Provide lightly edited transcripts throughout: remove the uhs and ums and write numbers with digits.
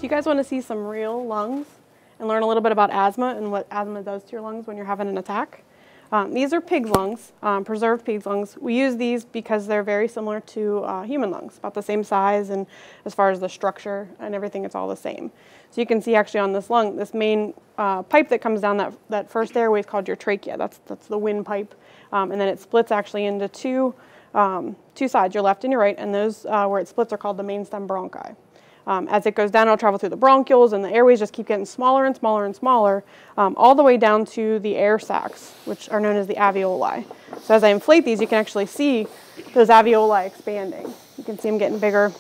you guys want to see some real lungs and learn a little bit about asthma and what asthma does to your lungs when you're having an attack, these are pig's lungs, preserved pig's lungs. We use these because they're very similar to human lungs, about the same size, and as far as the structure and everything, it's all the same. So you can see actually on this lung, this main pipe that comes down that first airway is called your trachea. That's the windpipe, and then it splits actually into two sides, your left and your right, and those where it splits are called the main stem bronchi. As it goes down, it'll travel through the bronchioles, and the airways just keep getting smaller and smaller and smaller, all the way down to the air sacs, which are known as the alveoli. So as I inflate these, you can actually see those alveoli expanding. You can see them getting bigger.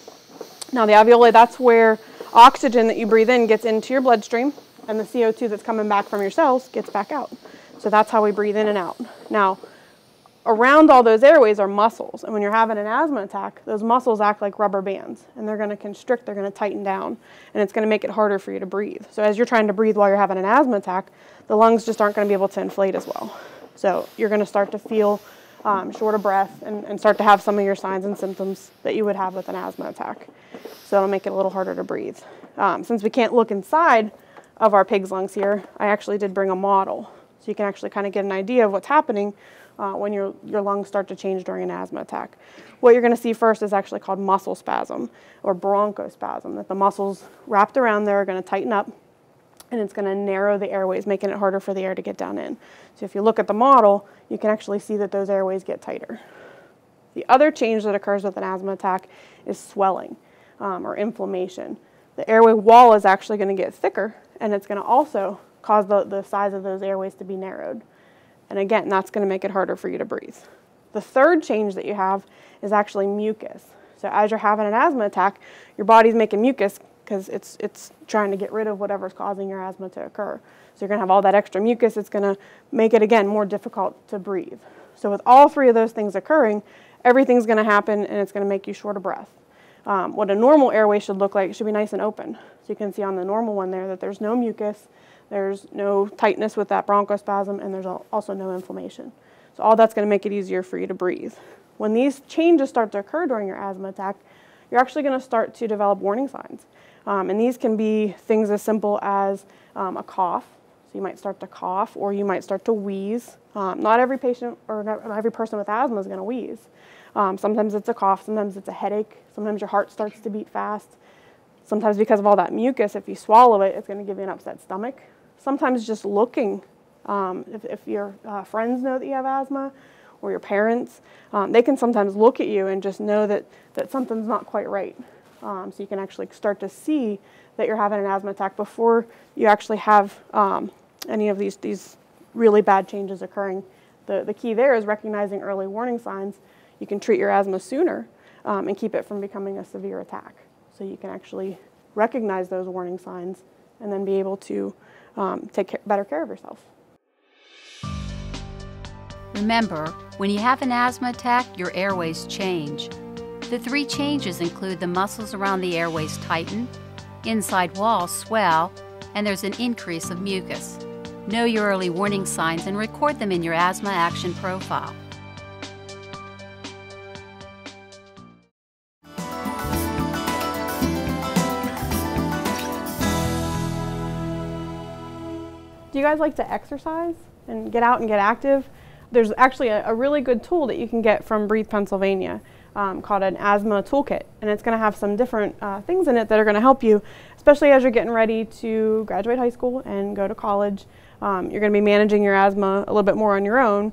Now the alveoli, that's where oxygen that you breathe in gets into your bloodstream, and the CO2 that's coming back from your cells gets back out. So that's how we breathe in and out. Now, around all those airways are muscles, and when you're having an asthma attack, those muscles act like rubber bands, and they're going to constrict, they're going to tighten down, and it's going to make it harder for you to breathe. So as you're trying to breathe while you're having an asthma attack, the lungs just aren't going to be able to inflate as well. So you're going to start to feel short of breath and start to have some of your signs and symptoms that you would have with an asthma attack. So it'll make it a little harder to breathe. Since we can't look inside of our pig's lungs here, I actually did bring a model, so you can actually kind of get an idea of what's happening when your lungs start to change during an asthma attack. What you're going to see first is actually called muscle spasm or bronchospasm, that the muscles wrapped around there are going to tighten up, and it's going to narrow the airways, making it harder for the air to get down in. So if you look at the model, you can actually see that those airways get tighter. The other change that occurs with an asthma attack is swelling or inflammation. The airway wall is actually going to get thicker, and it's going to also cause the size of those airways to be narrowed. And again, that's going to make it harder for you to breathe. The third change that you have is actually mucus. So as you're having an asthma attack, your body's making mucus because it's trying to get rid of whatever's causing your asthma to occur. So you're going to have all that extra mucus. It's going to make it, again, more difficult to breathe. So with all three of those things occurring, everything's going to happen, and it's going to make you short of breath. What a normal airway should look like, it should be nice and open. So you can see on the normal one there that there's no mucus, there's no tightness with that bronchospasm, and there's also no inflammation. So all that's going to make it easier for you to breathe. When these changes start to occur during your asthma attack, you're actually going to start to develop warning signs. And these can be things as simple as a cough. So you might start to cough, or you might start to wheeze. Not every patient or not every person with asthma is going to wheeze. Sometimes it's a cough, sometimes it's a headache, sometimes your heart starts to beat fast. Sometimes because of all that mucus, if you swallow it, it's going to give you an upset stomach. Sometimes just looking, if your friends know that you have asthma, or your parents, they can sometimes look at you and just know that something's not quite right. So you can actually start to see that you're having an asthma attack before you actually have any of these really bad changes occurring. The key there is recognizing early warning signs. You can treat your asthma sooner and keep it from becoming a severe attack. So you can actually recognize those warning signs and then be able to take better care of yourself. Remember, when you have an asthma attack, your airways change. The three changes include the muscles around the airways tighten, inside walls swell, and there's an increase of mucus. Know your early warning signs and record them in your asthma action profile. Do you guys like to exercise and get out and get active? There's actually a really good tool that you can get from Breathe Pennsylvania called an asthma toolkit, and it's going to have some different things in it that are going to help you, especially as you're getting ready to graduate high school and go to college. You're going to be managing your asthma a little bit more on your own,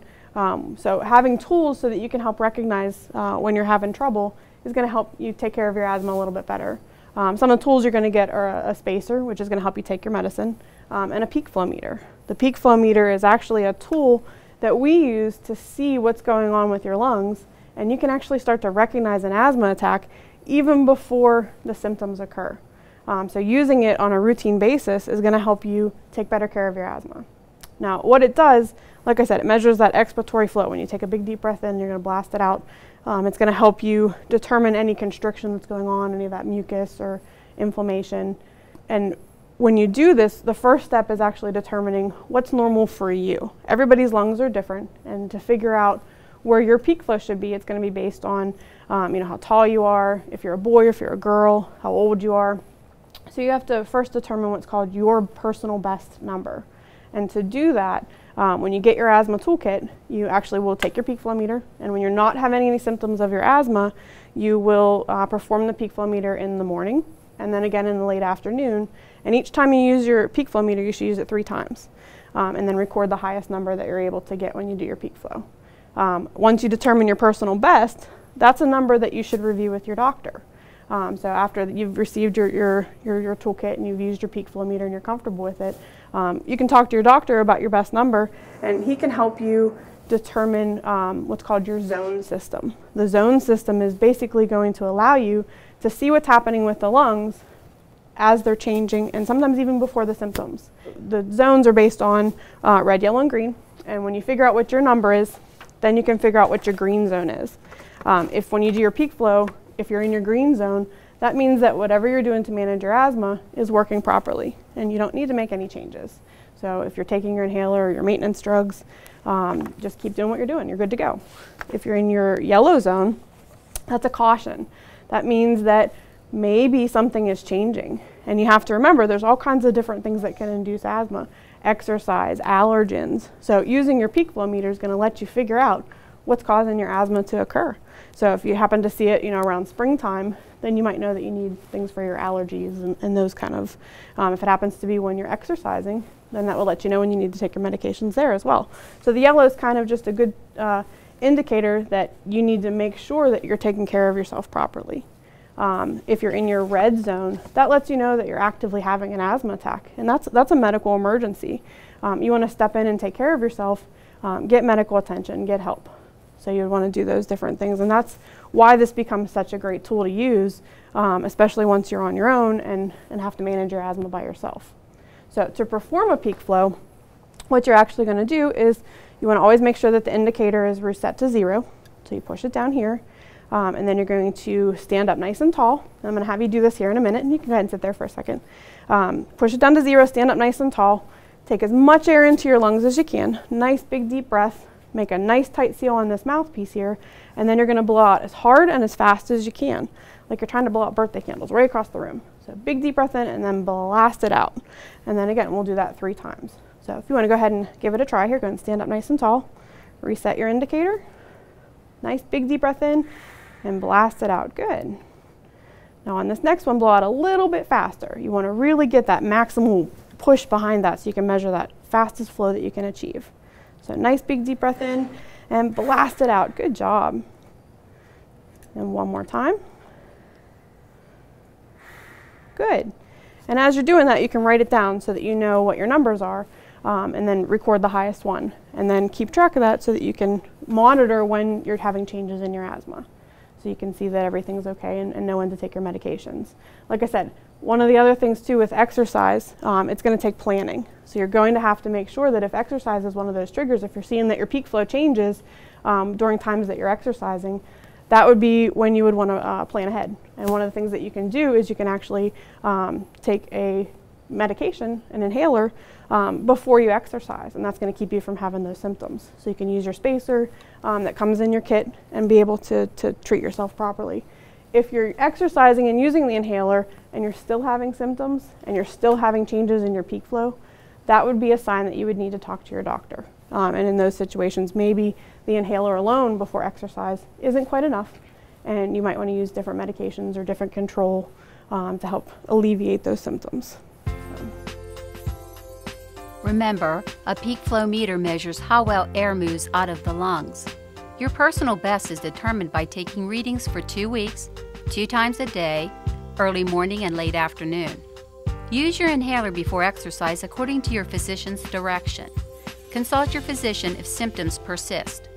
so having tools so that you can help recognize when you're having trouble is going to help you take care of your asthma a little bit better. Some of the tools you're going to get are a spacer, which is going to help you take your medicine, and a peak flow meter. The peak flow meter is actually a tool that we use to see what's going on with your lungs, and you can actually start to recognize an asthma attack even before the symptoms occur. So using it on a routine basis is going to help you take better care of your asthma. Now what it does, like I said, it measures that expiratory flow. When you take a big deep breath in, you're going to blast it out. It's going to help you determine any constriction that's going on, any of that mucus or inflammation. And when you do this, the first step is actually determining what's normal for you. Everybody's lungs are different, and to figure out where your peak flow should be, it's going to be based on how tall you are, if you're a boy, if you're a girl, how old you are, So you have to first determine what's called your personal best number. And to do that, when you get your asthma toolkit, you actually will take your peak flow meter, and when you're not having any symptoms of your asthma, you will perform the peak flow meter in the morning and then again in the late afternoon. And each time you use your peak flow meter, you should use it 3 times. And then record the highest number that you're able to get when you do your peak flow. Once you determine your personal best, that's a number that you should review with your doctor. So after you've received your toolkit and you've used your peak flow meter and you're comfortable with it, you can talk to your doctor about your best number, and he can help you determine what's called your zone system. The zone system is basically going to allow you to see what's happening with the lungs as they're changing, and sometimes even before the symptoms. The zones are based on red, yellow, and green, and when you figure out what your number is, then you can figure out what your green zone is. If when you do your peak flow, if you're in your green zone, that means that whatever you're doing to manage your asthma is working properly, and you don't need to make any changes. So if you're taking your inhaler or your maintenance drugs, just keep doing what you're doing. You're good to go. If you're in your yellow zone, that's a caution. That means that maybe something is changing, and you have to remember there's all kinds of different things that can induce asthma. Exercise, allergens. So using your peak flow meter is going to let you figure out what's causing your asthma to occur. So if you happen to see it, around springtime, then you might know that you need things for your allergies and those kind of, if it happens to be when you're exercising, then that will let you know when you need to take your medications there as well. So the yellow is kind of just a good indicator that you need to make sure that you're taking care of yourself properly. If you're in your red zone, that lets you know that you're actively having an asthma attack, and that's a medical emergency. You want to step in and take care of yourself, get medical attention, get help. So you would want to do those different things, and that's why this becomes such a great tool to use, especially once you're on your own and have to manage your asthma by yourself. So to perform a peak flow, what you're actually going to do is you want to always make sure that the indicator is reset to 0. So you push it down here, and then you're going to stand up nice and tall. I'm going to have you do this here in a minute, and you can go ahead and sit there for a second. Push it down to 0, stand up nice and tall. Take as much air into your lungs as you can. Nice big deep breath. Make a nice tight seal on this mouthpiece here, and then you're going to blow out as hard and as fast as you can, like you're trying to blow out birthday candles right across the room. So big deep breath in and then blast it out. And then again, we'll do that 3 times. So if you want to go ahead and give it a try here, go ahead and stand up nice and tall. Reset your indicator. Nice big deep breath in and blast it out. Good. Now on this next one, blow out a little bit faster. You want to really get that maximal push behind that so you can measure that fastest flow that you can achieve. So nice big deep breath in and blast it out. Good job. And one more time. Good. And as you're doing that, you can write it down so that you know what your numbers are, and then record the highest one. And then keep track of that so that you can monitor when you're having changes in your asthma. So you can see that everything's okay and know when to take your medications. Like I said, one of the other things too with exercise, it's going to take planning. So you're going to have to make sure that if exercise is one of those triggers, if you're seeing that your peak flow changes during times that you're exercising, that would be when you would want to plan ahead. And one of the things that you can do is you can actually take a medication, an inhaler, before you exercise, and that's going to keep you from having those symptoms. So you can use your spacer that comes in your kit and be able to treat yourself properly. If you're exercising and using the inhaler and you're still having symptoms and you're still having changes in your peak flow, that would be a sign that you would need to talk to your doctor. And in those situations, maybe the inhaler alone before exercise isn't quite enough, and you might want to use different medications or different control to help alleviate those symptoms. Remember, a peak flow meter measures how well air moves out of the lungs. Your personal best is determined by taking readings for 2 weeks, 2 times a day, early morning and late afternoon. Use your inhaler before exercise according to your physician's direction. Consult your physician if symptoms persist.